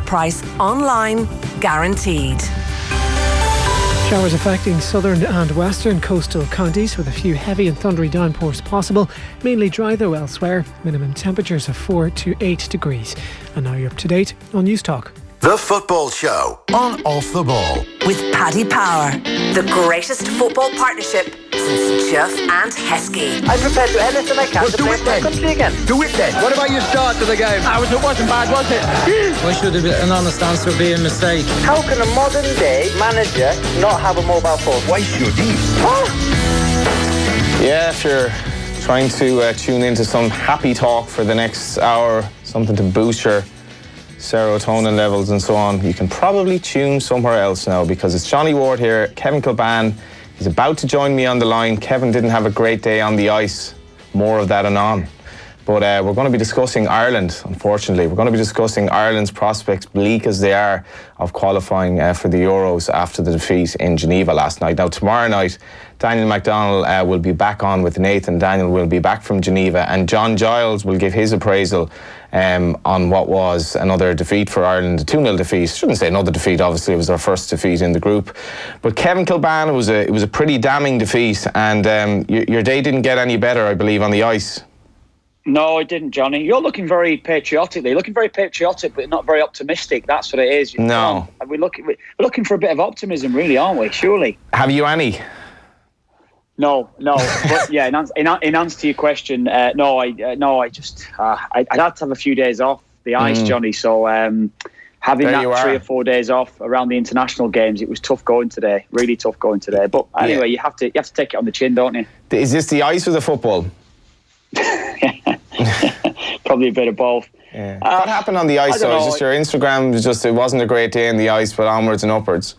price online, guaranteed. Showers affecting southern and western coastal counties with a few heavy and thundery downpours possible. Mainly dry though elsewhere. Minimum temperatures of 4 to 8 degrees. And now you're up to date on News Talk. The Football Show on Off the Ball. With Paddy Power, the greatest football partnership since Duff and Heskey. I'm prepared to do anything I can to play for my country again. Do it then. What about your start to the game? It wasn't bad, was it? Why should an honest answer be a mistake? How can a modern day manager not have a mobile phone? Why should he? Yeah, if you're trying to tune into some happy talk for the next hour, something to boost your serotonin levels and so on, you can probably tune somewhere else now, because it's Johnny Ward here, Kevin Kilbane. He's about to join me on the line. Kevin didn't have a great day on the ice. More of that anon. But we're going to be discussing Ireland, unfortunately. We're going to be discussing Ireland's prospects, bleak as they are, of qualifying for the Euros after the defeat in Geneva last night. Now, tomorrow night, Daniel McDonnell will be back on with Nathan. Daniel will be back from Geneva, and John Giles will give his appraisal on what was another defeat for Ireland, a 2-0 defeat. Shouldn't say another defeat, obviously. It was their first defeat in the group. But Kevin Kilbane, it was a pretty damning defeat, and your day didn't get any better, I believe, on the ice. No, it didn't, Johnny. You're looking very patriotic. You're looking very patriotic, but not very optimistic. That's what it is. No. We're looking for a bit of optimism, really, aren't we? Surely. Have you any? No. But yeah, in answer to your question, no. I just I'd had to have a few days off the ice, Johnny. So having there that 3 or 4 days off around the international games, it was tough going today. Really tough going today. But anyway, you have to take it on the chin, don't you? Is this the ice or the football? Probably a bit of both. Yeah. What happened on the ice though? Just your Instagram it wasn't a great day in the ice, but onwards and upwards.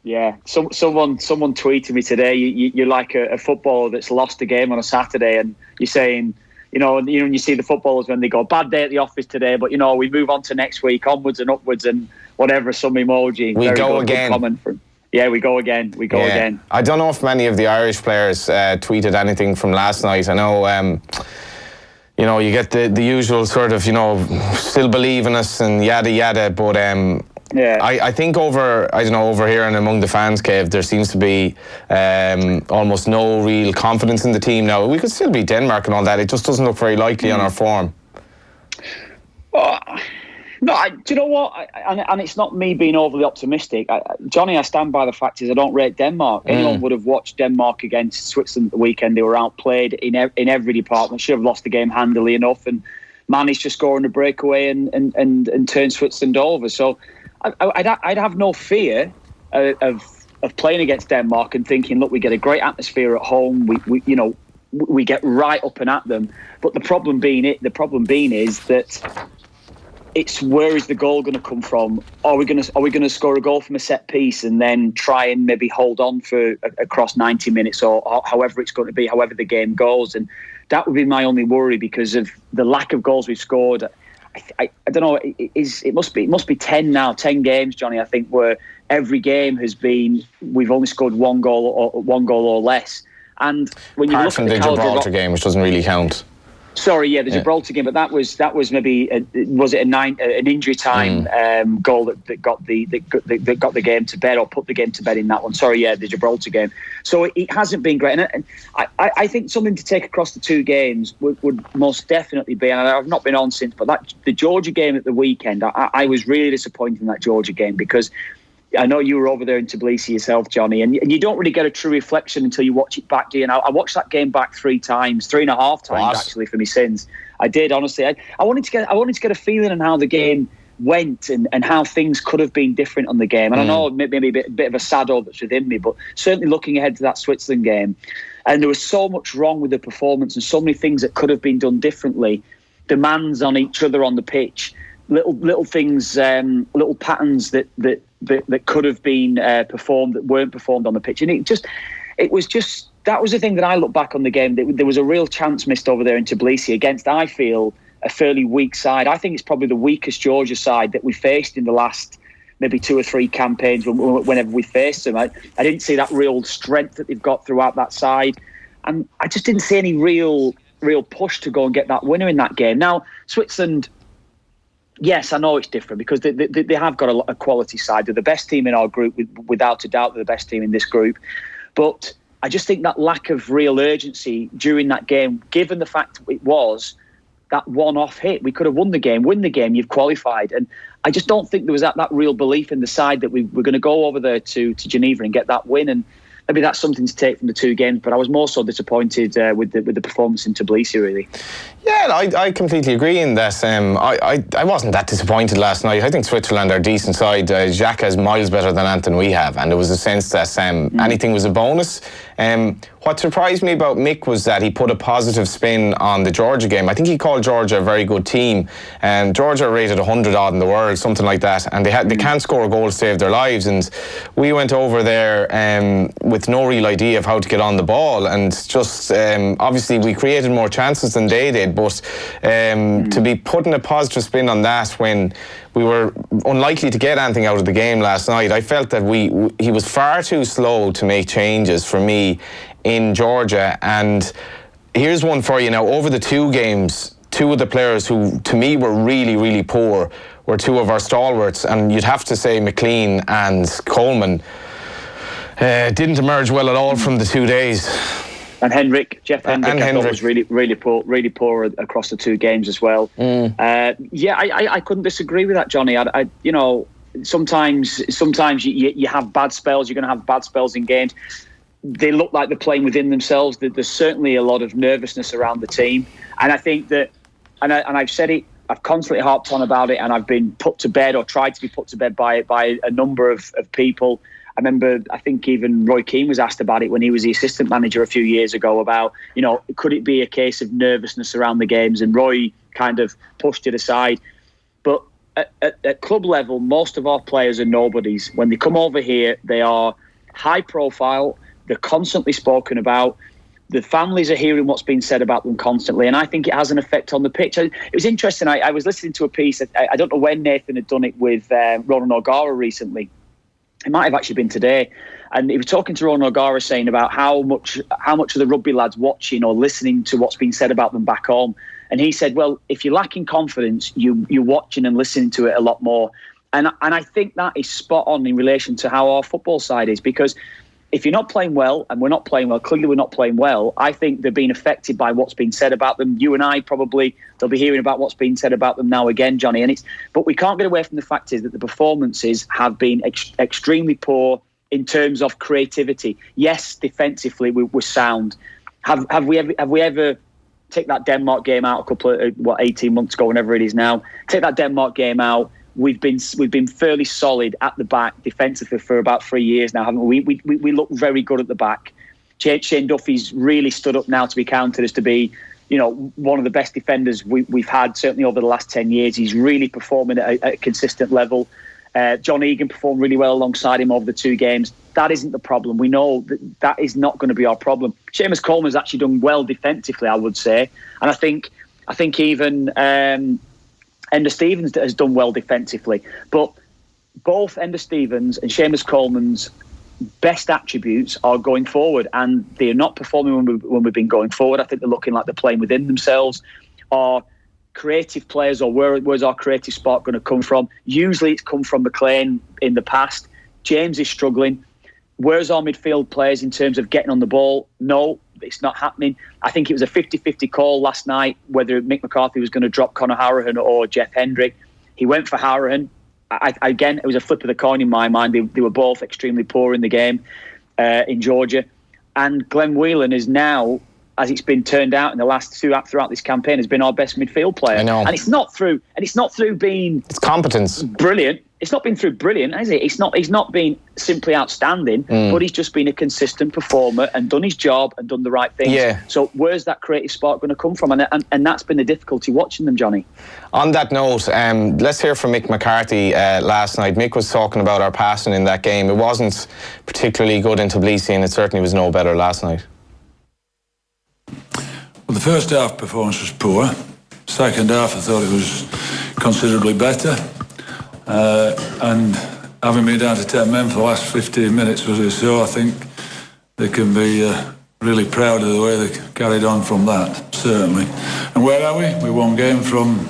Yeah, someone tweeted me today. You're like a footballer that's lost a game on a Saturday, and you're saying, when you see the footballers when they go, bad day at the office today, but we move on to next week, onwards and upwards, and whatever, some emoji. We go again. Yeah, we go again. We go again. I don't know if many of the Irish players tweeted anything from last night. I know. You get the usual sort of, still believe in us and yada yada, but I think over here and among the fans, Kev, there seems to be almost no real confidence in the team now. We could still beat Denmark and all that. It just doesn't look very likely on our form. No, do you know what? And it's not me being overly optimistic. Johnny, I stand by the fact is I don't rate Denmark. Anyone would have watched Denmark against Switzerland at the weekend. They were outplayed in every department. Should have lost the game handily enough and managed to score in a breakaway and turn Switzerland over. So I'd have no fear of playing against Denmark and thinking, look, we get a great atmosphere at home. We get right up and at them. But the problem being is that it's where is the goal going to come from? Are we going to score a goal from a set piece and then try and maybe hold on for across 90 minutes or however it's going to be, however the game goes? And that would be my only worry because of the lack of goals we've scored. I don't know. It must be 10 now, 10 games, Johnny. I think where every game has been we've only scored one goal or less. And when you apart look from at the Gibraltar game, which doesn't really count. Sorry, the Gibraltar game, but that was maybe an injury time goal that got the game to bed or put the game to bed in that one. Sorry, the Gibraltar game. So it hasn't been great, and I think something to take across the two games would most definitely be, and I've not been on since, but the Georgia game at the weekend, I was really disappointed in that Georgia game because I know you were over there in Tbilisi yourself, Johnny, and you don't really get a true reflection until you watch it back, do you? And I watched that game back 3 and a half times actually for my sins. I did, honestly. I wanted to get a feeling on how the game went and how things could have been different on the game. And I know maybe a bit of a sado that's within me, but certainly looking ahead to that Switzerland game, and there was so much wrong with the performance and so many things that could have been done differently. Demands on each other on the pitch, little things, little patterns that could have been performed that weren't performed on the pitch, and it was just that was the thing that I look back on the game. There was a real chance missed over there in Tbilisi against, I feel, a fairly weak side. I think it's probably the weakest Georgia side that we faced in the last maybe 2 or 3 campaigns whenever we faced them. I didn't see that real strength that they've got throughout that side, and I just didn't see any real push to go and get that winner in that game. Now, Switzerland Yes, I know it's different because they have got a quality side. They're the best team in our group, without a doubt. They're the best team in this group. But I just think that lack of real urgency during that game, given the fact it was that one-off hit, we could have won the game, win the game, you've qualified. And I just don't think there was that real belief in the side that we were going to go over there to Geneva and get that win. And maybe that's something to take from the two games, but I was more so disappointed with the performance in Tbilisi, really. Yeah, I completely agree in that. I wasn't that disappointed last night. I think Switzerland are a decent side. Xhaka is miles better than Anthony we have, and there was a sense that anything was a bonus. What surprised me about Mick was that he put a positive spin on the Georgia game. I think he called Georgia a very good team. Georgia are rated 100 odd in the world, something like that, and they can't score a goal to save their lives. And we went over there with no real idea of how to get on the ball, and just obviously we created more chances than they did. But to be putting a positive spin on that when we were unlikely to get anything out of the game last night, I felt that he was far too slow to make changes for me in Georgia. And here's one for you now. Over the two games, two of the players who to me were really, really poor were two of our stalwarts, and you'd have to say McLean and Coleman didn't emerge well at all from the 2 days. And Jeff Hendrick, I thought was really poor across the two games as well. I couldn't disagree with that, Johnny. Sometimes you have bad spells. You're going to have bad spells in games. They look like they're playing within themselves. There's certainly a lot of nervousness around the team, and I think that, and I've said it, I've constantly harped on about it, and I've been put to bed or tried to be put to bed by a number of people. I remember, I think even Roy Keane was asked about it when he was the assistant manager a few years ago about, could it be a case of nervousness around the games? And Roy kind of pushed it aside. But at club level, most of our players are nobodies. When they come over here, they are high profile. They're constantly spoken about. The families are hearing what's being said about them constantly. And I think it has an effect on the pitch. It was interesting. I was listening to a piece. I don't know when Nathan had done it with Ronan O'Gara recently. It might have actually been today, and he was talking to Ronan O'Gara saying about how much of the rugby lads watching or listening to what's being said about them back home. And he said, well, if you're lacking confidence, you're watching and listening to it a lot more. And I think that is spot on in relation to how our football side is, because if you're not playing well, and we're not playing well, clearly we're not playing well, I think they're being affected by what's been said about them. You and I probably, they'll be hearing about what's being said about them now again, Johnny. But we can't get away from the fact is that the performances have been extremely poor in terms of creativity. Yes, defensively we're sound. Have we ever take that Denmark game out a couple of 18 months ago, whenever it is now? Take that Denmark game out. We've been fairly solid at the back defensively for about 3 years now, haven't we? We look very good at the back. Shane Duffy's really stood up now to be counted as to be, one of the best defenders we've had certainly over the last 10 years. He's really performing at a consistent level. John Egan performed really well alongside him over the two games. That isn't the problem. We know that is not going to be our problem. Seamus Coleman's actually done well defensively, I would say, and I think even Enda Stevens has done well defensively. But both Enda Stevens and Seamus Coleman's best attributes are going forward, and they're not performing when we've been going forward. I think they're looking like they're playing within themselves. Our creative players, or where's our creative spark going to come from? Usually it's come from McLean in the past. James is struggling. Where's our midfield players in terms of getting on the ball? No, it's not happening. I think it was a 50-50 call last night whether Mick McCarthy was going to drop Conor Hourihane or Jeff Hendrick. He went for Hourihane. Again, it was a flip of the coin in my mind. They were both extremely poor in the game in Georgia. And Glenn Whelan is now, as it's been turned out in the last throughout this campaign, has been our best midfield player. I know. And it's not through being... It's competence. Brilliant. It's not been through brilliant, has it? He's not been simply outstanding, but he's just been a consistent performer and done his job and done the right things. Yeah. So where's that creative spark going to come from? And that's been the difficulty watching them, Johnny. On that note, let's hear from Mick McCarthy last night. Mick was talking about our passing in that game. It wasn't particularly good in Tbilisi, and it certainly was no better last night. Well, the first half performance was poor. Second half, I thought it was considerably better. And having been down to 10 men for the last 15 minutes was it so, I think they can be really proud of the way they carried on from that, certainly. And where are we? We're one game from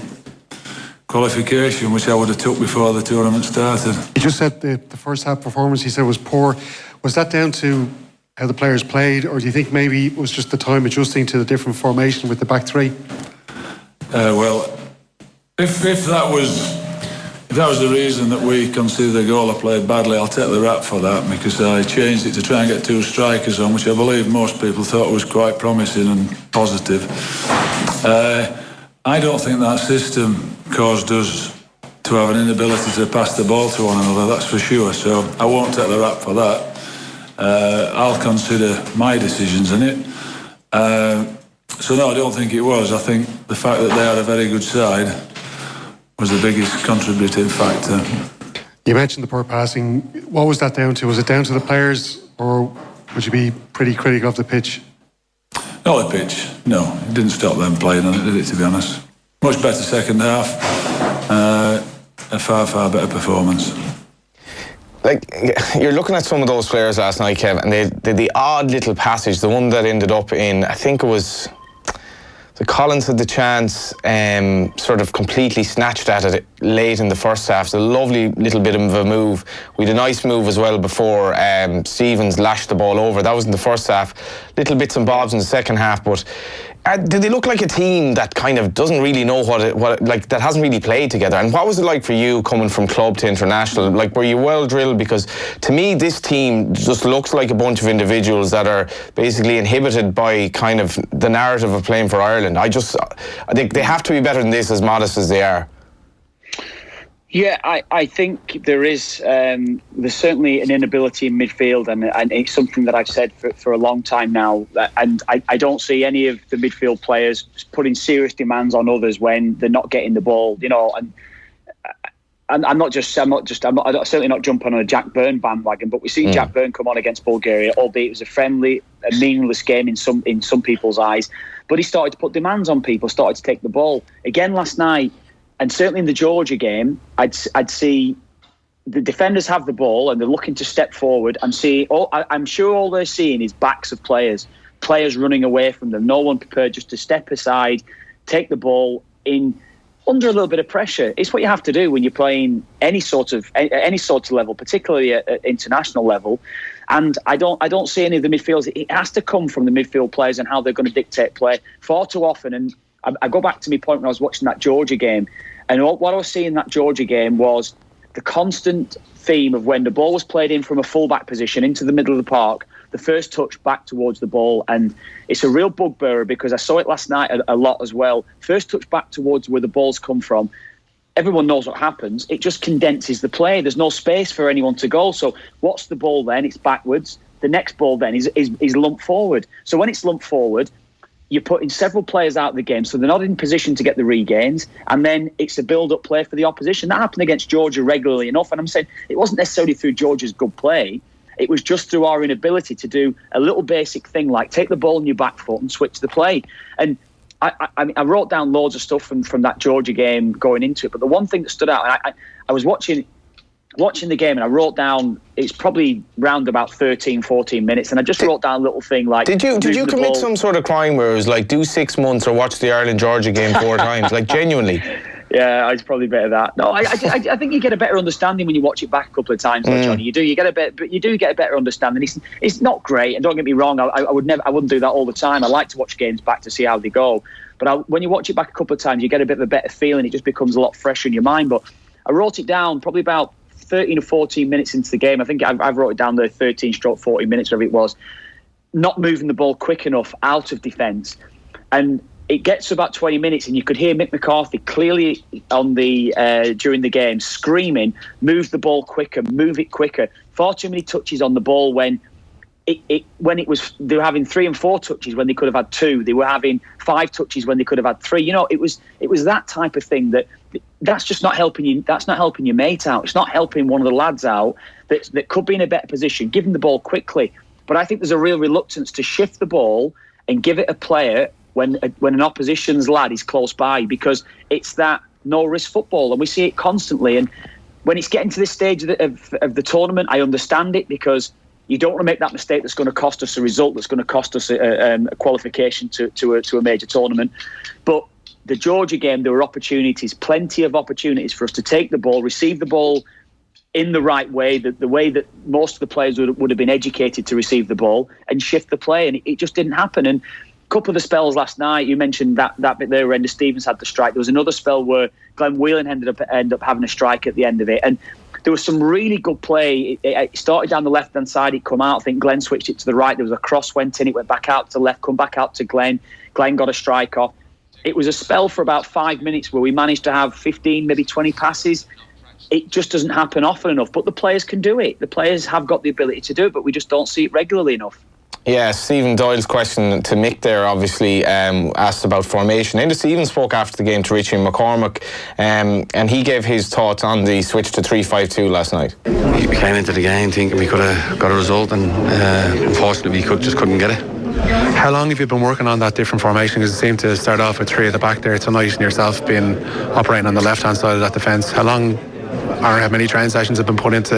qualification, which I would have took before the tournament started. You just said the first half performance, he said, was poor. Was that down to how the players played, or do you think maybe it was just the time adjusting to the different formation with the back three? Well, if that was the reason that we conceded a goal or played badly, I'll take the rap for that, because I changed it to try and get 2 strikers on, which I believe most people thought was quite promising and positive. I don't think that system caused us to have an inability to pass the ball to one another, that's for sure, so I won't take the rap for that. I'll consider my decisions in it. So no, I don't think it was. I think the fact that they had a very good side was the biggest contributing factor. You mentioned the poor passing. What was that down to? Was it down to the players, or would you be pretty critical of the pitch? Not the pitch, no. It didn't stop them playing on it, did it, to be honest? Much better second half. A far better performance. Like, you're looking at some of those players last night, Kev, and the odd little passage, the one that ended up in, I think it was... The Collins had the chance, sort of completely snatched at it late in the first half. It's a lovely little bit of a move. We had a nice move as well before Stevens lashed the ball over. That was in the first half. Little bits and bobs in the second half, but did they look like a team that kind of doesn't really know that hasn't really played together? And what was it like for you coming from club to international? Like, were you well drilled? Because to me, this team just looks like a bunch of individuals that are basically inhibited by kind of the narrative of playing for Ireland. I think they have to be better than this, as modest as they are. Yeah, I think there is. There's certainly an inability in midfield, and it's something that I've said for a long time now. And I don't see any of the midfield players putting serious demands on others when they're not getting the ball. You know, and I'm certainly not jumping on a Jack Byrne bandwagon. But we see Jack Byrne come on against Bulgaria, albeit it was a meaningless game in some people's eyes. But he started to put demands on people, started to take the ball again last night. And certainly in the Georgia game, I'd see the defenders have the ball and they're looking to step forward and see. I'm sure all they're seeing is backs of players running away from them. No one prepared just to step aside, take the ball in under a little bit of pressure. It's what you have to do when you're playing any sort of level, particularly at international level. And I don't see any of the midfielders. It has to come from the midfield players and how they're going to dictate play far too often. And I go back to my point when I was watching that Georgia game, and what I was seeing in that Georgia game was the constant theme of when the ball was played in from a fullback position into the middle of the park, the first touch back towards the ball. And it's a real bugbearer because I saw it last night a lot as well. First touch back towards where the ball's come from. Everyone knows what happens. It just condenses the play. There's no space for anyone to go. So what's the ball then? It's backwards. The next ball then is lumped forward. So when it's lumped forward, you're putting several players out of the game, so they're not in position to get the regains, and then it's a build-up play for the opposition. That happened against Georgia regularly enough, and I'm saying it wasn't necessarily through Georgia's good play. It was just through our inability to do a little basic thing like take the ball on your back foot and switch the play. And I wrote down loads of stuff from that Georgia game going into it, but the one thing that stood out, and I was watching the game and I wrote down, it's probably round about 13, 14 minutes, and I just wrote down a little thing like... Did you commit some sort of crime where it was like, do 6 months or watch the Ireland-Georgia game 4 times? Like, genuinely? Yeah, it's probably a bit of that. No, I think you get a better understanding when you watch it back a couple of times, like Johnny. You do get a better understanding. It's not great, and don't get me wrong, I wouldn't do that all the time. I like to watch games back to see how they go. But when you watch it back a couple of times, you get a bit of a better feeling. It just becomes a lot fresher in your mind. But I wrote it down probably about 13 or 14 minutes into the game. I think I've wrote it down there 13-40 minutes, whatever it was. Not moving the ball quick enough out of defence. And it gets to about 20 minutes and you could hear Mick McCarthy clearly on during the game screaming, move the ball quicker, move it quicker. Far too many touches on the ball when they were having 3 and 4 touches when they could have had 2. They were having 5 touches when they could have had 3. You know, it was that type of thing that's just not helping you. That's not helping your mate out. It's not helping one of the lads out that could be in a better position. Give them the ball quickly. But I think there's a real reluctance to shift the ball and give it a player when an opposition's lad is close by, because it's that no-risk football, and we see it constantly. And when it's getting to this stage of the tournament, I understand it, because you don't want to make that mistake that's going to cost us a result, that's going to cost us a qualification to a major tournament. But The Georgia game, there were opportunities, plenty of opportunities for us to take the ball, receive the ball in the right way, the way that most of the players would have been educated to receive the ball, and shift the play, and it just didn't happen. And a couple of the spells last night, you mentioned that bit there where Enda Stevens had the strike. There was another spell where Glenn Whelan ended up having a strike at the end of it, and there was some really good play. It started down the left-hand side, it come out, I think Glenn switched it to the right, there was a cross went in, it went back out to left, come back out to Glenn got a strike off. It was a spell for about 5 minutes where we managed to have 15, maybe 20 passes. It just doesn't happen often enough, but the players can do it. The players have got the ability to do it, but we just don't see it regularly enough. Yeah, Stephen Doyle's question to Mick there obviously asked about formation. Enda Stevens spoke after the game to Richie McCormack, and he gave his thoughts on the switch to 3-5-2 last night. We came into the game thinking we could have got a result, and unfortunately we just couldn't get it. How long have you been working on that different formation? Because it seemed to start off with 3 at the back there tonight, and yourself being operating on the left-hand side of that defence. How long, or how many training sessions have been put into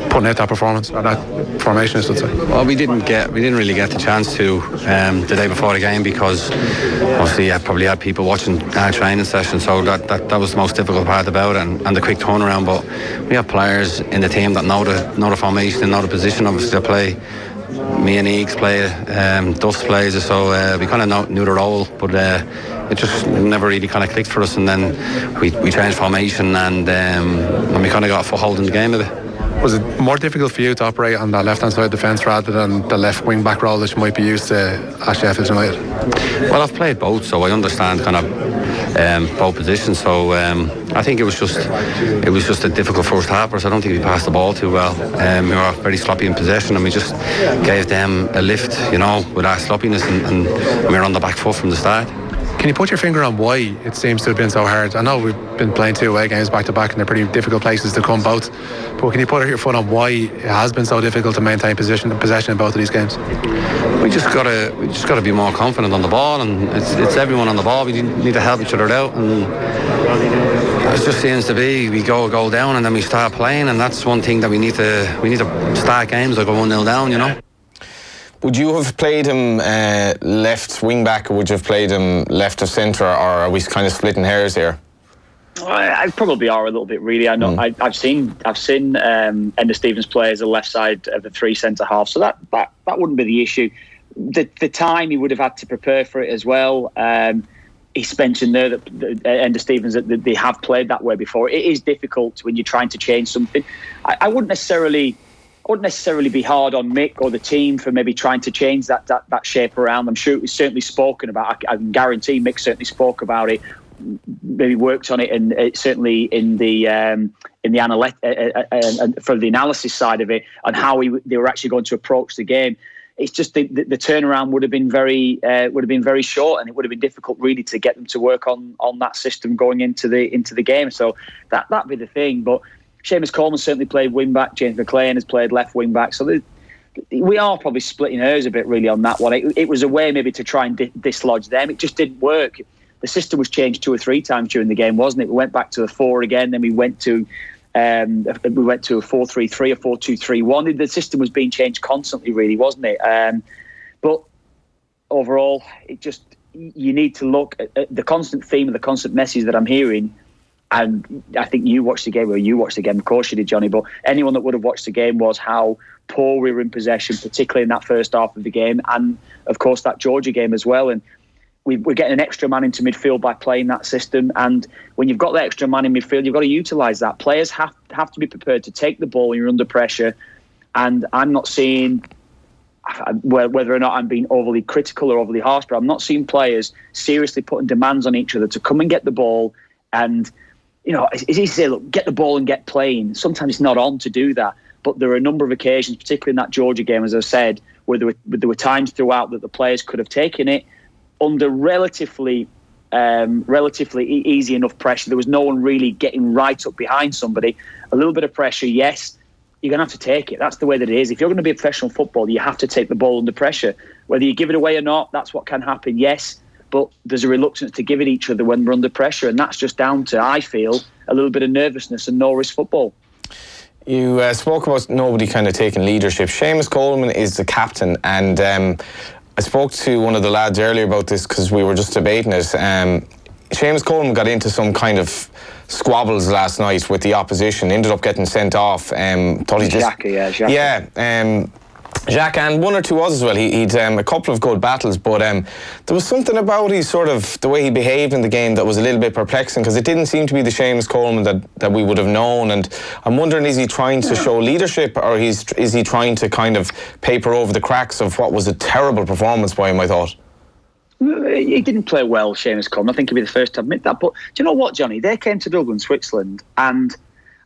putting out that performance, or that formation, I should say? Well, we didn't really get the chance to the day before the game, because obviously I probably had people watching our training session, so that was the most difficult part about it, and the quick turnaround. But we have players in the team that know the formation and know the position obviously to play. Me and Eags play, Duff's plays, so we kind of knew the role, but it just never really kind of clicked for us, and then we changed formation, and we kind of got a foothold in the game a bit. Was it more difficult for you to operate on that left-hand side defence rather than the left wing-back role that you might be used to at Sheffield United? Well, I've played both, so I understand kind of both positions. So I think it was just a difficult first half for us. I don't think we passed the ball too well. We were very sloppy in possession, and we just gave them a lift, with our sloppiness, and we were on the back foot from the start. Can you put your finger on why it seems to have been so hard? I know we've been playing 2 away games back to back, and they're pretty difficult places to come both. But can you put your foot on why it has been so difficult to maintain possession in both of these games? We just gotta be more confident on the ball, and it's everyone on the ball. We need to help each other out, and it just seems to be we go a goal down and then we start playing, and that's one thing that we need to start games like a 1-0 down. Would you have played him left wing back, or would you have played him left of centre, or are we kind of splitting hairs here? I probably are a little bit, really. I know I've seen Enda Stevens play as a left side of the 3 centre half, so that wouldn't be the issue. The time he would have had to prepare for it as well. He's mentioned there that Enda Stevens that they have played that way before. It is difficult when you're trying to change something. I wouldn't necessarily be hard on Mick or the team for maybe trying to change that shape around. I'm sure it was certainly spoken about. I can guarantee Mick certainly spoke about it, maybe worked on it, and certainly in the for the analysis side of it, and how they were actually going to approach the game. It's just the turnaround would have been very short, and it would have been difficult really to get them to work on that system going into the game. So that'd be the thing, but. Seamus Coleman certainly played wing-back. James McLean has played left wing-back. So we are probably splitting hairs a bit, really, on that one. It was a way maybe to try and dislodge them. It just didn't work. The system was changed 2 or 3 times during the game, wasn't it? We went back to a 4 again, then we went to a 4-3-3 or 4-2-3-1. The system was being changed constantly, really, wasn't it? But overall, you need to look at the constant theme and the constant message that I'm hearing. And I think you watched the game, of course you did, Johnny, but anyone that would have watched the game was how poor we were in possession, particularly in that first half of the game, and of course that Georgia game as well. And we're getting an extra man into midfield by playing that system, and when you've got that extra man in midfield, you've got to utilise that. Players have to be prepared to take the ball when you're under pressure, and I'm not seeing, whether or not I'm being overly critical or overly harsh, but I'm not seeing players seriously putting demands on each other to come and get the ball. And it's easy to say, look, get the ball and get playing. Sometimes it's not on to do that. But there are a number of occasions, particularly in that Georgia game, as I said, where there were times throughout that the players could have taken it under relatively easy enough pressure. There was no one really getting right up behind somebody. A little bit of pressure, yes, you're going to have to take it. That's the way that it is. If you're going to be a professional footballer, you have to take the ball under pressure. Whether you give it away or not, that's what can happen, yes. But there's a reluctance to give it each other when we're under pressure, and that's just down to, I feel, a little bit of nervousness and no-risk football. You spoke about nobody kind of taking leadership. Seamus Coleman is the captain, and I spoke to one of the lads earlier about this because we were just debating it. Seamus Coleman got into some kind of squabbles last night with the opposition, ended up getting sent off. Xhaka. Yeah, Xhaka and one or two others as well. He'd a couple of good battles, but there was something about the way he behaved in the game that was a little bit perplexing, because it didn't seem to be the Seamus Coleman that we would have known. And I'm wondering, is he trying to show leadership, or is he trying to kind of paper over the cracks of what was a terrible performance by him, I thought? He didn't play well, Seamus Coleman. I think he'd be the first to admit that. But do you know what, Johnny? They came to Dublin, Switzerland, and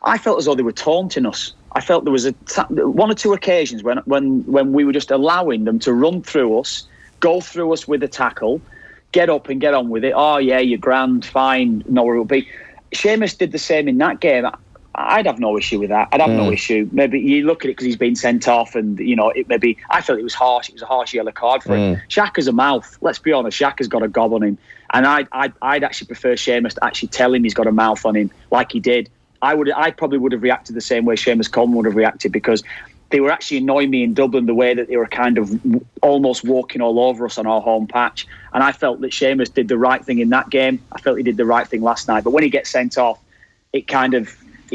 I felt as though they were taunting us. I felt there was one or two occasions when we were just allowing them to run through us, go through us with a tackle, get up and get on with it. Oh, yeah, you're grand, fine, know where it will be. Seamus did the same in that game. I'd have no issue with that. I'd have no issue. Maybe you look at it because he's been sent off, and I felt it was harsh. It was a harsh yellow card for him. Xhaka's a mouth. Let's be honest. Xhaka's got a gob on him, and I'd actually prefer Seamus to actually tell him he's got a mouth on him, like he did. I probably would have reacted the same way Seamus Coleman would have reacted, because they were actually annoying me in Dublin, the way that they were kind of almost walking all over us on our home patch. And I felt that Seamus did the right thing in that game. I felt he did the right thing last night. But when he gets sent off, it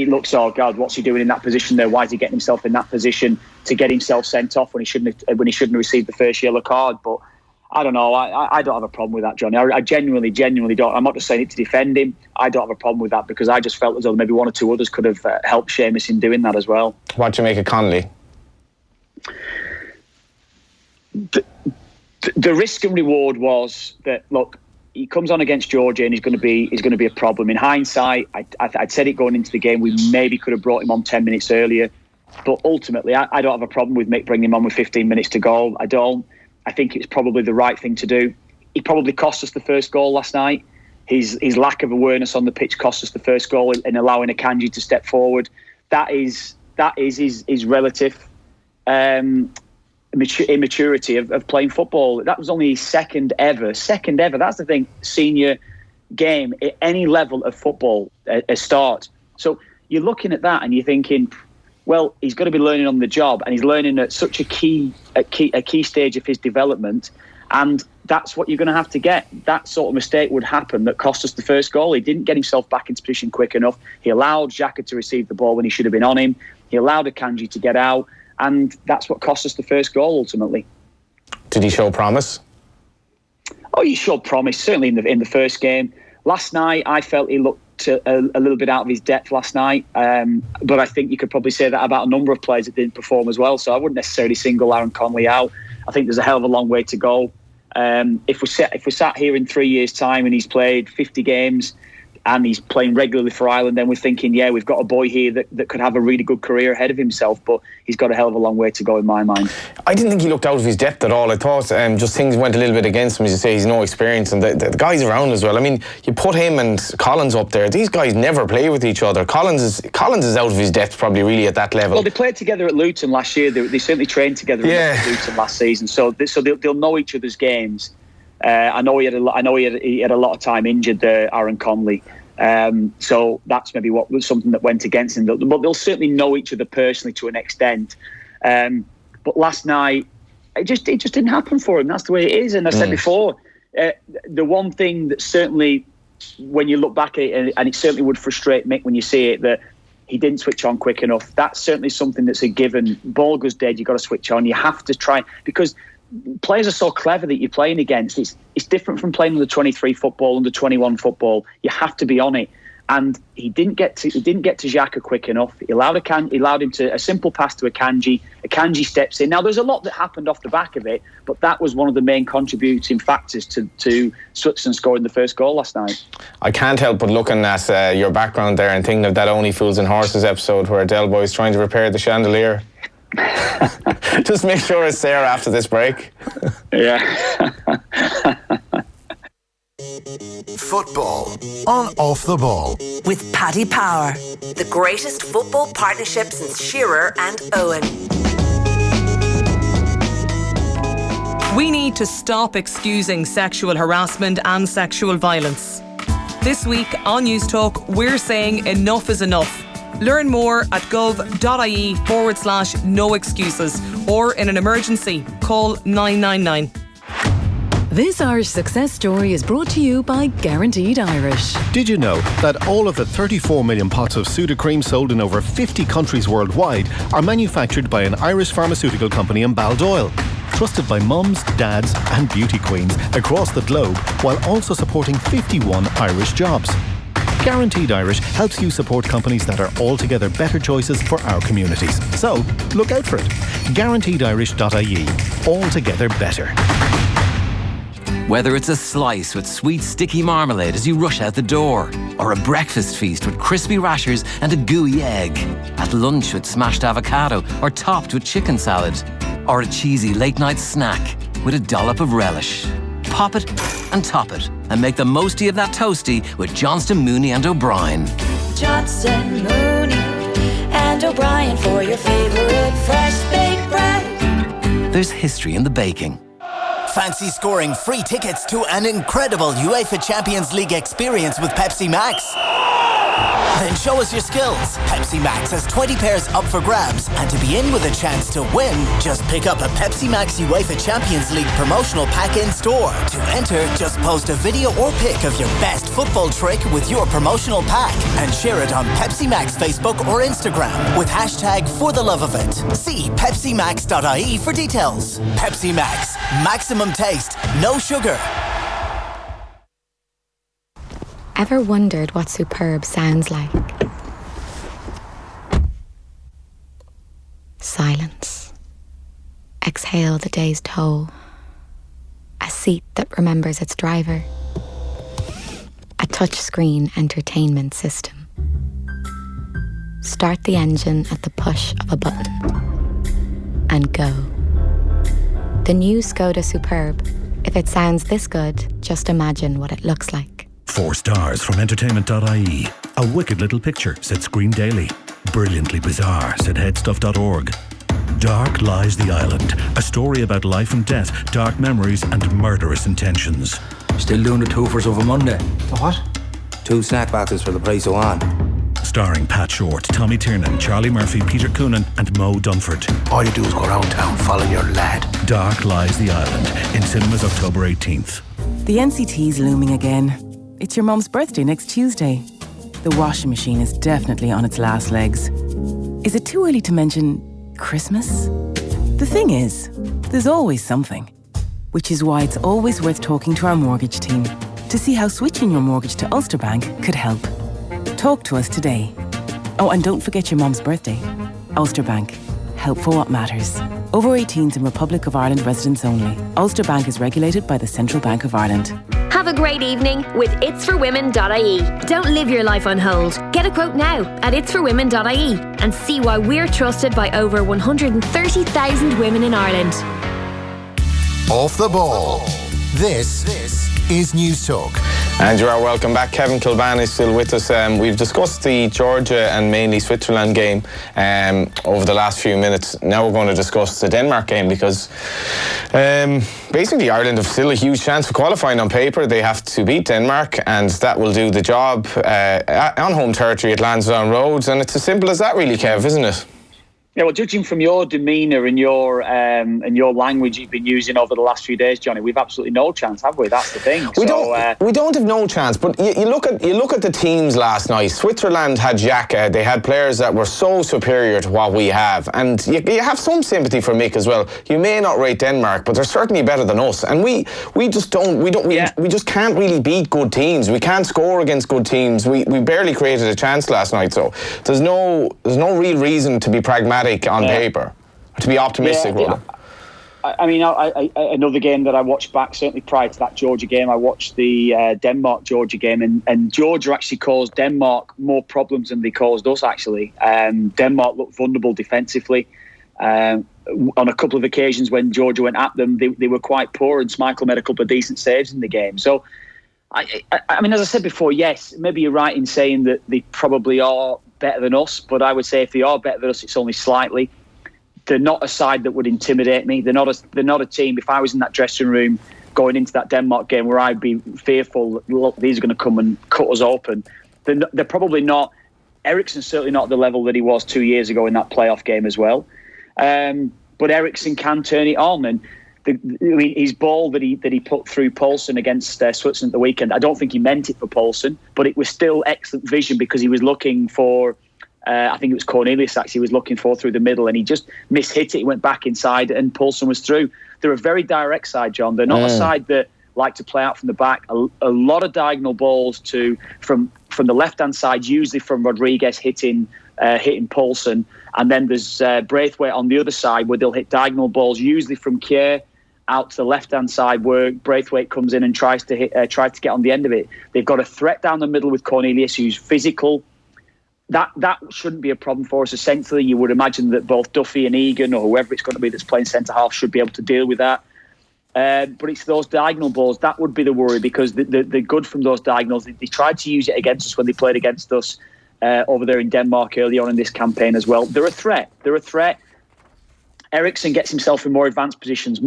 looks, oh God, what's he doing in that position there? Why is he getting himself in that position to get himself sent off when he shouldn't have received the first yellow card? But I don't know. I don't have a problem with that, Johnny. I genuinely don't. I'm not just saying it to defend him. I don't have a problem with that, because I just felt as though maybe one or two others could have helped Seamus in doing that as well. What do you make of Connolly? The risk and reward was that, look, he comes on against Georgia and he's going to be a problem. In hindsight, I'd said it going into the game, we maybe could have brought him on 10 minutes earlier. But ultimately, I don't have a problem with bringing him on with 15 minutes to go. I don't. I think it's probably the right thing to do. He probably cost us the first goal last night. His lack of awareness on the pitch cost us the first goal in allowing Akanji to step forward. That is his relative immaturity of playing football. That was only his second ever. That's the thing. Senior game at any level of football, a start. So you're looking at that and you're thinking, well, he's got to be learning on the job, and he's learning at such a key stage of his development, and that's what you're going to have to get. That sort of mistake would happen that cost us the first goal. He didn't get himself back into position quick enough. He allowed Xhaka to receive the ball when he should have been on him. He allowed Akanji to get out, and that's what cost us the first goal ultimately. Did he show promise? Oh, he showed promise, certainly in the first game. Last night, I felt he looked a little bit out of his depth last night, but I think you could probably say that about a number of players that didn't perform as well. So I wouldn't necessarily single Aaron Connolly out. I think there's a hell of a long way to go. If we sat here in 3 years' time and he's played 50 games and he's playing regularly for Ireland, then we're thinking, yeah, we've got a boy here that could have a really good career ahead of himself, but he's got a hell of a long way to go in my mind. I didn't think he looked out of his depth at all. I thought just things went a little bit against him. As you say, he's no experience, and the guys around as well. I mean, you put him and Collins up there, these guys never play with each other. Collins is out of his depth probably really at that level. Well, they played together at Luton last year. They certainly trained together at Luton last season, so they'll know each other's games. I know he had a lot of time injured there, Aaron Connolly. So that's maybe what was something that went against him. But they'll certainly know each other personally to an extent. But last night, it just didn't happen for him. That's the way it is. And I said before, the one thing that certainly, when you look back at it, and it certainly would frustrate Mick when you see it, that he didn't switch on quick enough. That's certainly something that's a given. Ball goes dead, you've got to switch on. You have to try, because players are so clever that you're playing against. It's different from playing under 23 football, under 21 football. You have to be on it. And he didn't get to Xhaka quick enough. He allowed him to a simple pass to Akanji. Akanji steps in. Now there's a lot that happened off the back of it, but that was one of the main contributing factors to Switzerland scoring the first goal last night. I can't help but looking at your background there and thinking of that Only Fools and Horses episode where Del Boy's trying to repair the chandelier. Just make sure it's there after this break. Yeah. Football on Off the Ball. With Paddy Power, the greatest football partnership since Shearer and Owen. We need to stop excusing sexual harassment and sexual violence. This week on News Talk, we're saying enough is enough. Learn more at gov.ie/no excuses, or in an emergency, call 999. This Irish success story is brought to you by Guaranteed Irish. Did you know that all of the 34 million pots of Sudocrem sold in over 50 countries worldwide are manufactured by an Irish pharmaceutical company in Baldoyle? Trusted by mums, dads and beauty queens across the globe, while also supporting 51 Irish jobs. Guaranteed Irish helps you support companies that are altogether better choices for our communities. So, look out for it. GuaranteedIrish.ie. Altogether better. Whether it's a slice with sweet sticky marmalade as you rush out the door, or a breakfast feast with crispy rashers and a gooey egg, at lunch with smashed avocado or topped with chicken salad, or a cheesy late night snack with a dollop of relish. Pop it and top it and make the mosty of that toasty with Johnston, Mooney and O'Brien. Johnston, Mooney and O'Brien for your favourite fresh baked bread. There's history in the baking. Fancy scoring free tickets to an incredible UEFA Champions League experience with Pepsi Max? Then show us your skills. Pepsi Max has 20 pairs up for grabs, and to be in with a chance to win, just pick up a Pepsi Max UEFA Champions League promotional pack in store. To enter, just post a video or pic of your best football trick with your promotional pack and share it on Pepsi Max Facebook or Instagram with hashtag #ForTheLoveOfIt. See pepsimax.ie for details. Pepsi Max, maximum taste, no sugar. Ever wondered what superb sounds like? Silence. Exhale the day's toll. A seat that remembers its driver. A touchscreen entertainment system. Start the engine at the push of a button. And go. The new Skoda Superb. If it sounds this good, just imagine what it looks like. 4 stars from entertainment.ie. A wicked little picture, said Screen Daily. Brilliantly bizarre, said headstuff.org. Dark lies the island. A story about life and death, dark memories and murderous intentions. Still doing the twofers over Monday. The what? 2 snack boxes for the price of 1. Starring Pat Short, Tommy Tiernan, Charlie Murphy, Peter Coonan and Mo Dunford. All you do is go around town, follow your lad. Dark lies the island. In cinemas October 18th. The NCT's looming again. It's your mum's birthday next Tuesday. The washing machine is definitely on its last legs. Is it too early to mention Christmas? The thing is, there's always something. Which is why it's always worth talking to our mortgage team to see how switching your mortgage to Ulster Bank could help. Talk to us today. Oh, and don't forget your mum's birthday. Ulster Bank. Help for what matters. Over 18s in Republic of Ireland residents only. Ulster Bank is regulated by the Central Bank of Ireland. Have a great evening with itsforwomen.ie. Don't live your life on hold. Get a quote now at itsforwomen.ie and see why we're trusted by over 130,000 women in Ireland. Off the ball. This is News Talk. And you are welcome back. Kevin Kilbane is still with us. We've discussed the Georgia and mainly Switzerland game over the last few minutes. Now we're going to discuss the Denmark game because basically Ireland have still a huge chance for qualifying on paper. They have to beat Denmark and that will do the job on home territory at Lansdowne Roads. And it's as simple as that really, Kev, isn't it? Yeah, well, judging from your demeanour and your language you've been using over the last few days, Johnny, we've absolutely no chance, have we? That's the thing. We don't have no chance. But you look at the teams last night. Switzerland had Xhaka. They had players that were so superior to what we have, and you have some sympathy for Mick as well. You may not rate Denmark, but they're certainly better than us, and we just don't. We just can't really beat good teams. We can't score against good teams. We barely created a chance last night. So there's no real reason to be pragmatic on paper, to be optimistic. I mean, another game that I watched back, certainly prior to that Georgia game, I watched the Denmark-Georgia game, and Georgia actually caused Denmark more problems than they caused us, actually. Denmark looked vulnerable defensively. On a couple of occasions when Georgia went at them, they were quite poor, and Schmeichel made a couple of decent saves in the game. So, I mean, as I said before, yes, maybe you're right in saying that they probably are better than us, but I would say if they are better than us, it's only slightly. They're not a side that would intimidate me. They're not a team. If I was in that dressing room going into that Denmark game where I'd be fearful, look, these are going to come and cut us open. They're probably not. Eriksen's certainly not at the level that he was 2 years ago in that playoff game as well. But Eriksen can turn it on, and his ball that he put through Poulsen against Switzerland at the weekend, I don't think he meant it for Poulsen, but it was still excellent vision because he was looking for, I think it was Cornelius actually, was looking for through the middle, and he just mishit it. He went back inside and Poulsen was through. They're a very direct side, John. They're not a side that like to play out from the back. A lot of diagonal balls from the left-hand side, usually from Rodriguez hitting Poulsen. And then there's Braithwaite on the other side where they'll hit diagonal balls, usually from Kjær out to the left-hand side where Braithwaite comes in and tries to get on the end of it. They've got a threat down the middle with Cornelius, who's physical. That shouldn't be a problem for us. Essentially, you would imagine that both Duffy and Egan, or whoever it's going to be that's playing centre-half, should be able to deal with that. But it's those diagonal balls that would be the worry, because they're good from those diagonals. They tried to use it against us when they played against us over there in Denmark early on in this campaign as well. They're a threat. Eriksen gets himself in more advanced positions.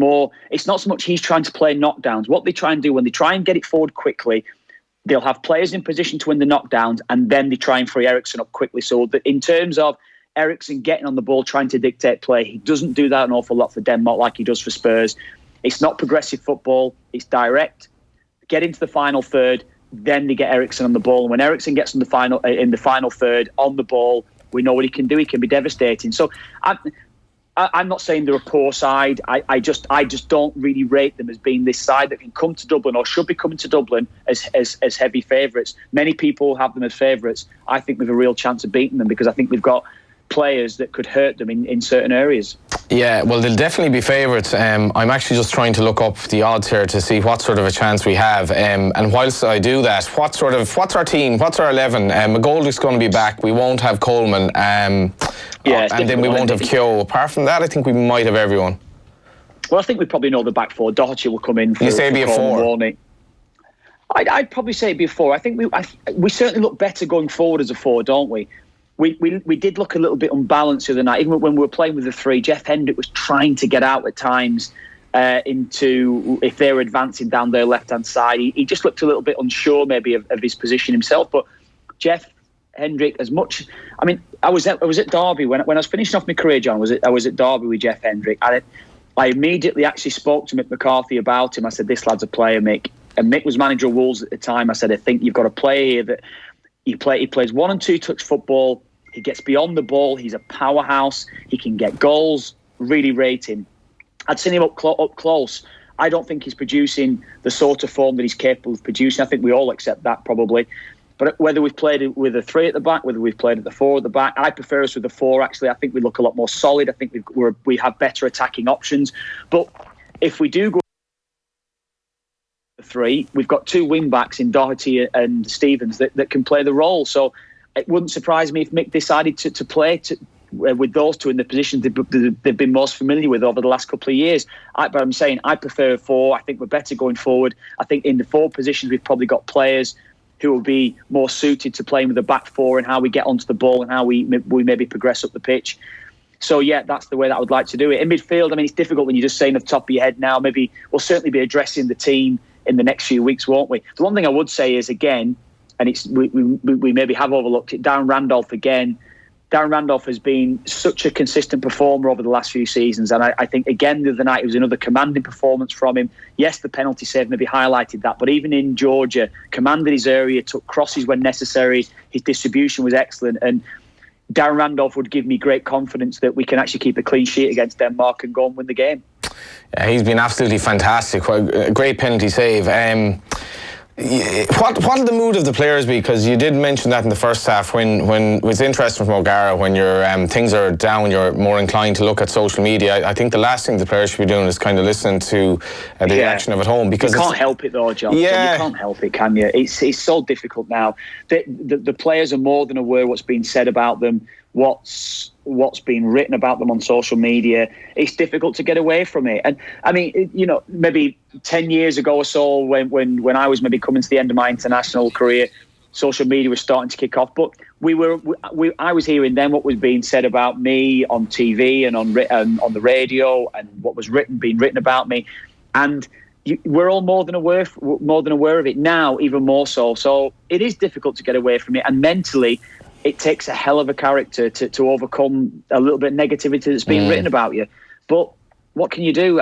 It's not so much he's trying to play knockdowns. What they try and do when they try and get it forward quickly, they'll have players in position to win the knockdowns, and then they try and free Eriksen up quickly. So that in terms of Eriksen getting on the ball, trying to dictate play, he doesn't do that an awful lot for Denmark like he does for Spurs. It's not progressive football. It's direct. Get into the final third, then they get Eriksen on the ball. And when Eriksen gets in the final third on the ball, we know what he can do. He can be devastating. So I'm not saying they're a poor side. I just don't really rate them as being this side that can come to Dublin, or should be coming to Dublin as heavy favourites. Many people have them as favourites. I think we've a real chance of beating them, because I think we've got players that could hurt them in certain areas. Yeah, well, they'll definitely be favourites. I'm actually just trying to look up the odds here to see what sort of a chance we have. And whilst I do that, what's our team? What's our 11? McGoldrick's going to be back. We won't have Coleman. And then we won't have Keogh. Apart from that, I think we might have everyone. Well, I think we probably know the back four. Doherty will come in. You say it'd be a 4? I'd probably say it'd be a 4. I think we certainly look better going forward as a 4, don't we? We did look a little bit unbalanced the other night. Even when we were playing with the 3, Jeff Hendrick was trying to get out at times into if they were advancing down their left-hand side. He just looked a little bit unsure maybe of his position himself. But Jeff Hendrick, as much... I mean, I was at Derby. When I was finishing off my career, John, I was at Derby with Jeff Hendrick. And I immediately actually spoke to Mick McCarthy about him. I said, this lad's a player, Mick. And Mick was manager of Wolves at the time. I said, I think you've got a player here that... He plays 1 and 2 touch football. He gets beyond the ball. He's a powerhouse. He can get goals. Really rate him. I'd seen him up close. I don't think he's producing the sort of form that he's capable of producing. I think we all accept that probably. But whether we've played it with a 3 at the back, whether we've played at the 4 at the back, I prefer us with the 4. Actually, I think we look a lot more solid. I think we have better attacking options. But if we do go 3, we've got 2 wing backs in Doherty and Stevens that can play the role. So it wouldn't surprise me if Mick decided to play with those 2 in the positions they've been most familiar with over the last couple of years. But I'm saying I prefer a 4. I think we're better going forward. I think in the 4 positions we've probably got players who will be more suited to playing with the back 4 and how we get onto the ball and how we maybe progress up the pitch. So, yeah, that's the way that I would like to do it. In midfield, I mean, it's difficult when you're just saying off the top of your head now. Maybe we'll certainly be addressing the team in the next few weeks, won't we? The one thing I would say is, again, and it's we maybe have overlooked it, Darren Randolph again. Darren Randolph has been such a consistent performer over the last few seasons, and I think, again, the other night it was another commanding performance from him. Yes, the penalty save maybe highlighted that, but even in Georgia, commanded his area, took crosses when necessary, his distribution was excellent, and Darren Randolph would give me great confidence that we can actually keep a clean sheet against Denmark and go and win the game. Yeah, he's been absolutely fantastic. A great penalty save. What will the mood of the players be? Because you did mention that in the first half when it was interesting from O'Gara, when your things are down, you're more inclined to look at social media. I think the last thing the players should be doing is kind of listening to the reaction of at home. Because you can't help it though, John. Yeah. You can't help it, can you? It's so difficult now. The players are more than aware what's being said about them, what's been written about them on social media. It's difficult to get away from it. And I mean, you know, maybe 10 years ago or so, when I was maybe coming to the end of my international career, social media was starting to kick off. But I was hearing then what was being said about me on TV and on the radio, and what was being written about me, and we're all more than aware of it now, even more so. So it is difficult to get away from it, and mentally, it takes a hell of a character to overcome a little bit of negativity that's being written about you. But what can you do?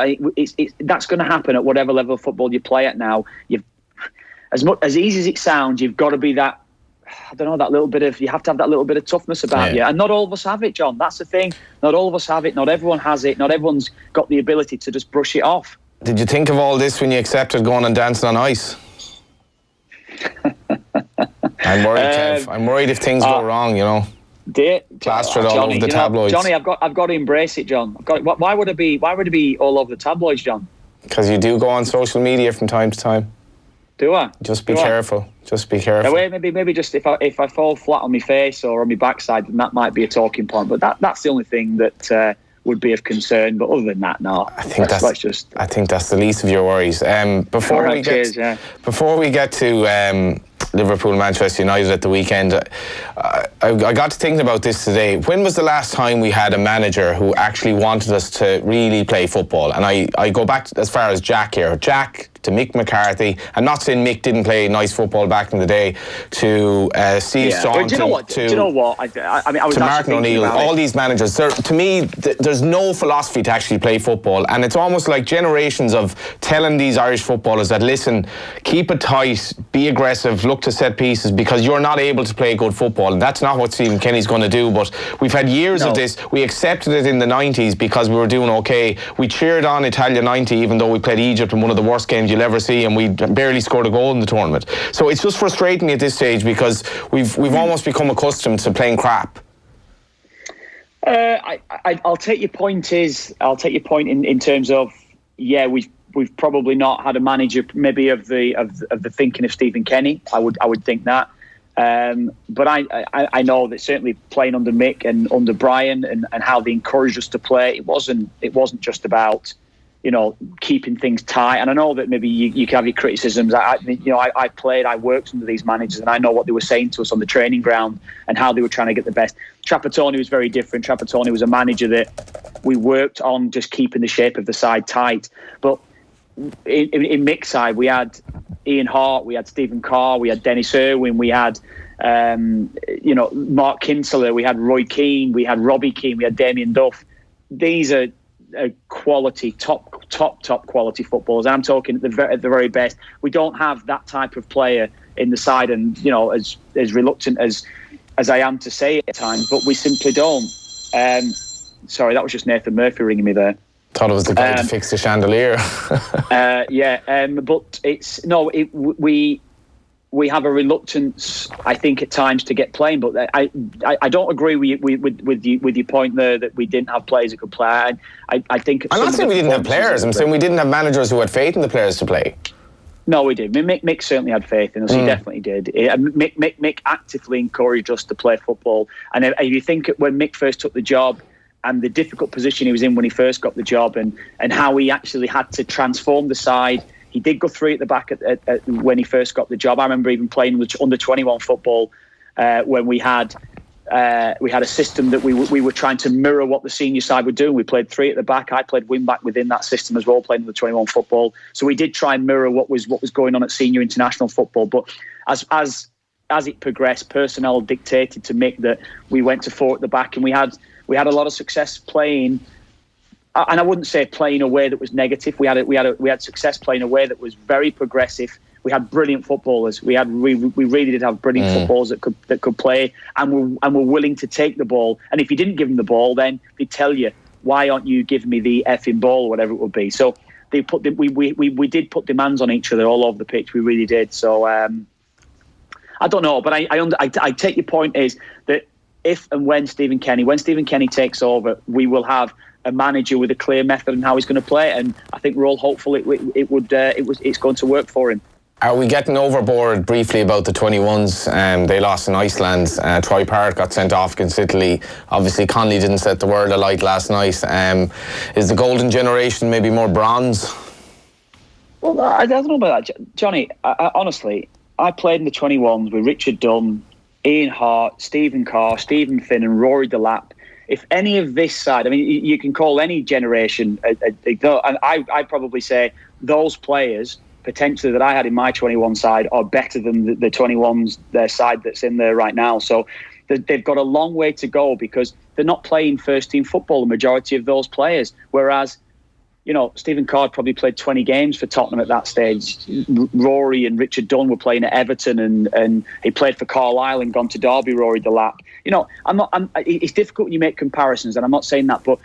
That's going to happen at whatever level of football you play at now. As easy as it sounds, you've got to be that. I don't know, that little bit of, you have to have that little bit of toughness about you. And not all of us have it, John. That's the thing. Not all of us have it. Not everyone has it. Not everyone's got the ability to just brush it off. Did you think of all this when you accepted going and dancing on ice? I'm worried, Kev. I'm worried if things go wrong, you know. Plastered all over the tabloids. Johnny, I've got to embrace it, John. Why would it be all over the tabloids, John? Because you do go on social media from time to time. Do I? Just be careful. Just be careful. Maybe just if I fall flat on my face or on my backside, then that might be a talking point. But that's the only thing that would be of concern. But other than that, no. I think that's the least of your worries. Before we get to Liverpool, Manchester United at the weekend, I got to thinking about this today. When was the last time we had a manager who actually wanted us to really play football? And I go back as far as Jack here. Jack to Mick McCarthy. I'm not saying Mick didn't play nice football back in the day. To Steve Staunton. Do you know what? I was to Martin O'Neill. All these managers. To me, there's no philosophy to actually play football, and it's almost like generations of telling these Irish footballers that, listen, keep it tight, be aggressive, look to set pieces, because you're not able to play good football. And that's not what Stephen Kenny's going to do. But we've had years of this. We accepted it in the 90s because we were doing okay. We cheered on Italia 90, even though we played Egypt in one of the worst games you'll ever see, and we barely scored a goal in the tournament. So it's just frustrating at this stage because we've almost become accustomed to playing crap. I'll take your point. In terms of we've probably not had a manager maybe of the thinking of Stephen Kenny. I would think that. But I know that certainly playing under Mick and under Brian and how they encouraged us to play, it wasn't just about, you know, keeping things tight. And I know that maybe you can have your criticisms. I worked under these managers, and I know what they were saying to us on the training ground and how they were trying to get the best. Trapattoni was very different. Trapattoni was a manager that we worked on just keeping the shape of the side tight. But in Mick's side, we had Ian Hart, we had Stephen Carr, we had Dennis Irwin, we had Mark Kinsella, we had Roy Keane, we had Robbie Keane, we had Damien Duff. These are quality, top quality footballers. I'm talking at the very best. We don't have that type of player in the side, and you know, as reluctant as I am to say it at times, but we simply don't. Sorry, that was just Nathan Murphy ringing me there. Thought it was the guy to fix the chandelier. But it's we have a reluctance, I think, at times to get playing. But I don't agree with your point there that we didn't have players that could play. I think I'm not saying we didn't have players. I'm saying we didn't have managers who had faith in the players to play. No, we did. Mick certainly had faith in us. He definitely did. Mick actively encouraged us to play football. And if you think when Mick first took the job, and the difficult position he was in when he first got the job, and how he actually had to transform the side. He did go 3 at the back at when he first got the job. I remember even playing under 21 football when we had a system that we were trying to mirror what the senior side were doing. We played 3 at the back. I played wing back within that system as well, playing under 21 football. So we did try and mirror what was going on at senior international football. But as it progressed, personnel dictated to Mick that we went to 4 at the back, and we had a lot of success playing, and I wouldn't say playing a way that was negative. We had success playing a way that was very progressive. We had brilliant footballers. We really did have brilliant footballers that could play, and were willing to take the ball. And if you didn't give them the ball, then they'd tell you, why aren't you giving me the effing ball, or whatever it would be. So we did put demands on each other all over the pitch. We really did. So I don't know, but I take your point is that if and when Stephen Kenny takes over, we will have a manager with a clear method in how he's going to play, and I think we're all hopeful it's going to work for him. Are we getting overboard briefly about the 21s? They lost in Iceland. Troy Parrott got sent off against Italy. Obviously, Connolly didn't set the world alight last night. Is the golden generation maybe more bronze? Well, I don't know about that, Johnny. Honestly, I played in the 21s with Richard Dunn, Ian Hart, Stephen Carr, Stephen Finn and Rory Delap. If any of this side, I mean, you can call any generation, and I'd probably say those players potentially that I had in my 21 side are better than the 21s their side that's in there right now. So they've got a long way to go because they're not playing first team football, the majority of those players. Whereas Stephen Card probably played 20 games for Tottenham at that stage. Rory and Richard Dunn were playing at Everton, and he played for Carlisle and gone to Derby, Rory Delap. It's difficult when you make comparisons, and I'm not saying that, but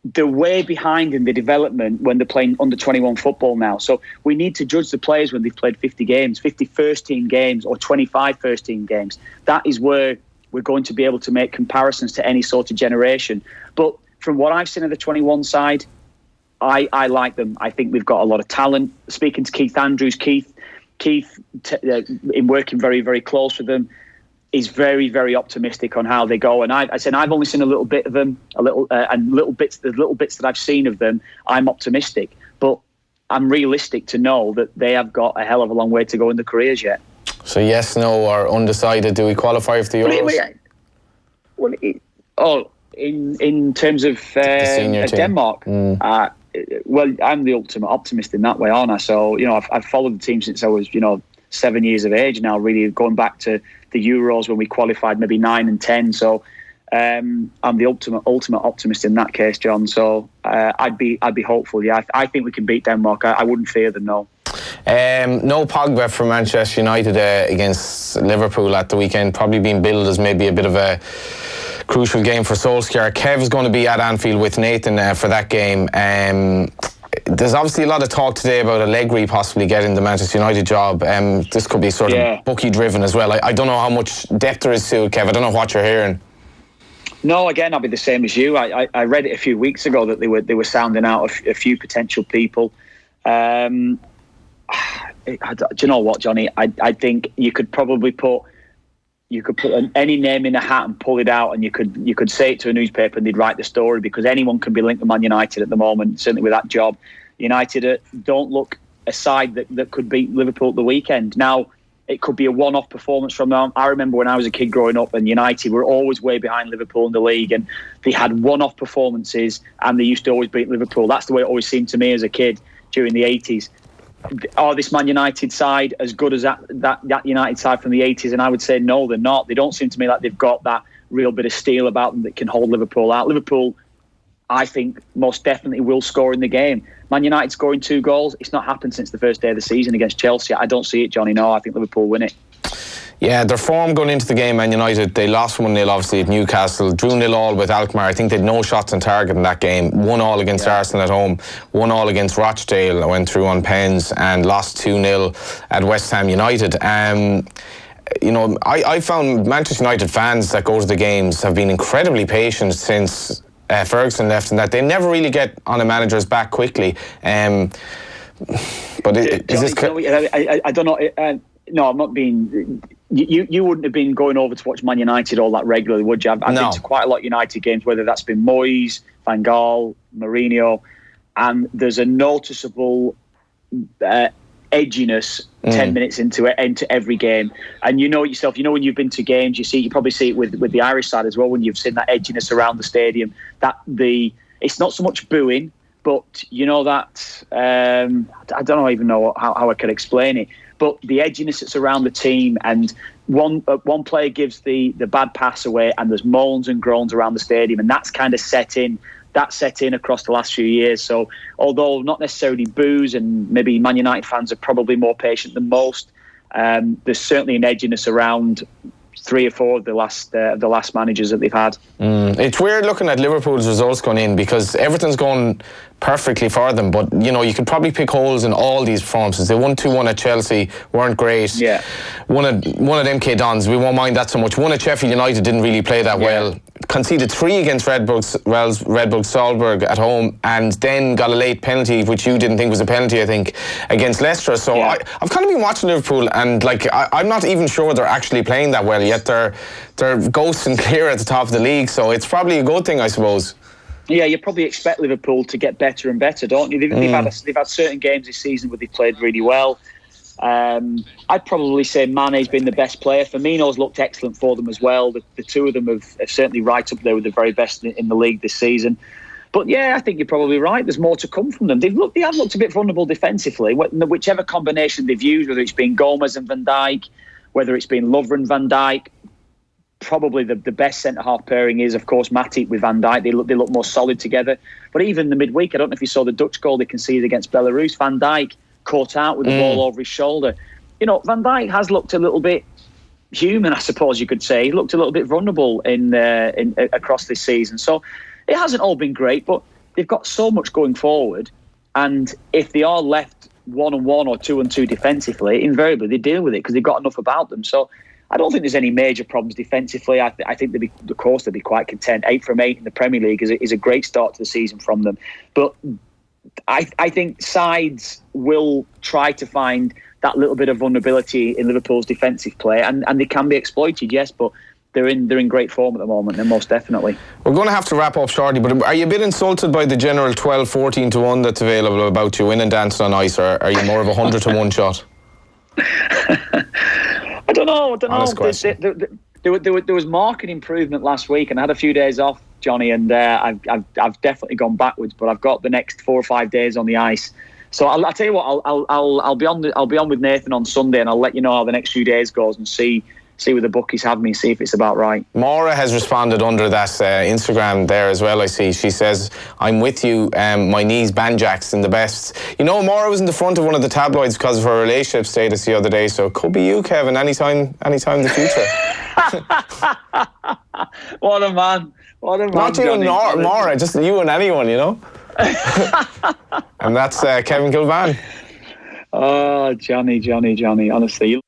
they're way behind in the development when they're playing under 21 football now. So we need to judge the players when they've played 50 games, 50 first team games, or 25 first team games. That is where we're going to be able to make comparisons to any sort of generation. But from what I've seen of the 21 side, I like them. I think we've got a lot of talent. Speaking to Keith Andrews, Keith, in working very, very close with them, is very, very optimistic on how they go. And I said I've only seen a little bit of them, the little bits that I've seen of them, I'm optimistic. But I'm realistic to know that they have got a hell of a long way to go in their careers yet. So yes, no, or undecided. Do we qualify for the Euros? In terms of Denmark. Well, I'm the ultimate optimist in that way, aren't I? So, I've followed the team since I was, 7 years of age now, really going back to the Euros when we qualified maybe 9 and 10. So I'm the ultimate optimist in that case, John. So I'd be hopeful. Yeah, I think we can beat Denmark. I wouldn't fear them, no. No Pogba for Manchester United against Liverpool at the weekend, probably being billed as maybe a bit of a crucial game for Solskjaer. Kev's going to be at Anfield with Nathan for that game. There's obviously a lot of talk today about Allegri possibly getting the Manchester United job. This could be sort of bookie driven as well. I don't know how much depth there is to it, Kev. I don't know what you're hearing. No, again, I'll be the same as you. I read it a few weeks ago that they were sounding out a few potential people. Do you know what, Johnny? I think you could probably put any name in a hat and pull it out, and you could say it to a newspaper and they'd write the story, because anyone can be linked to Man United at the moment, certainly with that job. United don't look a side that could beat Liverpool at the weekend. Now, it could be a one-off performance from them. I remember when I was a kid growing up, and United were always way behind Liverpool in the league, and they had one-off performances and they used to always beat Liverpool. That's the way it always seemed to me as a kid during the 80s. Are this Man United side as good as that United side from the 80s? And I would say no, they're not. They don't seem to me like they've got that real bit of steel about them that can hold Liverpool out. Liverpool, I think, most definitely will score in the game. Man United scoring 2 goals, it's not happened since the first day of the season against Chelsea. I don't see it, Johnny. No, I think Liverpool win it. Yeah, their form going into the game, Man United, they lost 1-0 obviously at Newcastle, drew 0-0 with Alkmaar. I think they had no shots on target in that game. 1-1 against Arsenal at home, 1-1 against Rochdale, went through on pens, and lost 2-0 at West Ham United. I found Manchester United fans that go to the games have been incredibly patient since Ferguson left, and that they never really get on a manager's back quickly. But is this... I don't know... no, I'm not being... You wouldn't have been going over to watch Man United all that regularly, would you? I've been to quite a lot of United games, whether that's been Moyes, Van Gaal, Mourinho, and there's a noticeable edginess 10 minutes into every game. And you know yourself, when you've been to games, you probably see it with the Irish side as well, when you've seen that edginess around the stadium. It's not so much booing, but that I don't even know how I could explain it. But the edginess that's around the team, and one player gives the bad pass away, and there's moans and groans around the stadium, and that's kind of set in. That's set in across the last few years. So, although not necessarily boos, and maybe Man United fans are probably more patient than most, there's certainly an edginess around 3 or 4 of the last managers that they've had. It's weird looking at Liverpool's results going in, because everything's going perfectly for them, but you could probably pick holes in all these performances. They won 2-1 at Chelsea, weren't great. Yeah. One at MK Dons, we won't mind that so much. One at Sheffield United, didn't really play that well. Conceded 3 against Red Bull Salzburg at home, and then got a late penalty, which you didn't think was a penalty, I think, against Leicester. So I've kind of been watching Liverpool, and I'm not even sure they're actually playing that well yet. They're ghosts and clear at the top of the league, so it's probably a good thing, I suppose. Yeah, you probably expect Liverpool to get better and better, don't you? They've had certain games this season where they've played really well. I'd probably say Mane's been the best player. Firmino's looked excellent for them as well. The two of them have certainly right up there with the very best in the league this season. But yeah, I think you're probably right. There's more to come from them. They have looked a bit vulnerable defensively. Whichever combination they've used, whether it's been Gomez and Van Dijk, whether it's been Lovren and Van Dijk, probably the best centre-half pairing is, of course, Matip with Van Dijk. They look more solid together. But even the midweek, I don't know if you saw the Dutch goal they conceded against Belarus. Van Dijk caught out with the ball over his shoulder. You know, Van Dijk has looked a little bit human, I suppose you could say. He looked a little bit vulnerable in across this season. So it hasn't all been great, but they've got so much going forward. And if they are left 1-1 or 2-2 defensively, invariably they deal with it because they've got enough about them. So I don't think there's any major problems defensively. I think they'll be quite content. 8 from 8 in the Premier League is a great start to the season from them. But I think sides will try to find that little bit of vulnerability in Liverpool's defensive play, and they can be exploited, yes, but they're in great form at the moment, and most definitely. We're going to have to wrap up shortly, but are you a bit insulted by the general 12-14 to 1 that's available about you winning dancing on ice, or are you more of a 100 to 1 shot? I don't know. Honest question. There was market improvement last week, and I had a few days off, Johnny, and I've definitely gone backwards. But I've got the next 4 or 5 days on the ice. So I'll tell you what, I'll be on with Nathan on Sunday, and I'll let you know how the next few days goes and see where the bookies have me, see if it's about right. Maura has responded under that Instagram there as well, I see. She says, I'm with you, my knees banjacks in the best. You know, Maura was in the front of one of the tabloids because of her relationship status the other day, so it could be you, Kevin, anytime in the future. What a man. Not you and Maura, just you and anyone, you know? And that's Kevin Kilbane. Oh, Johnny, honestly.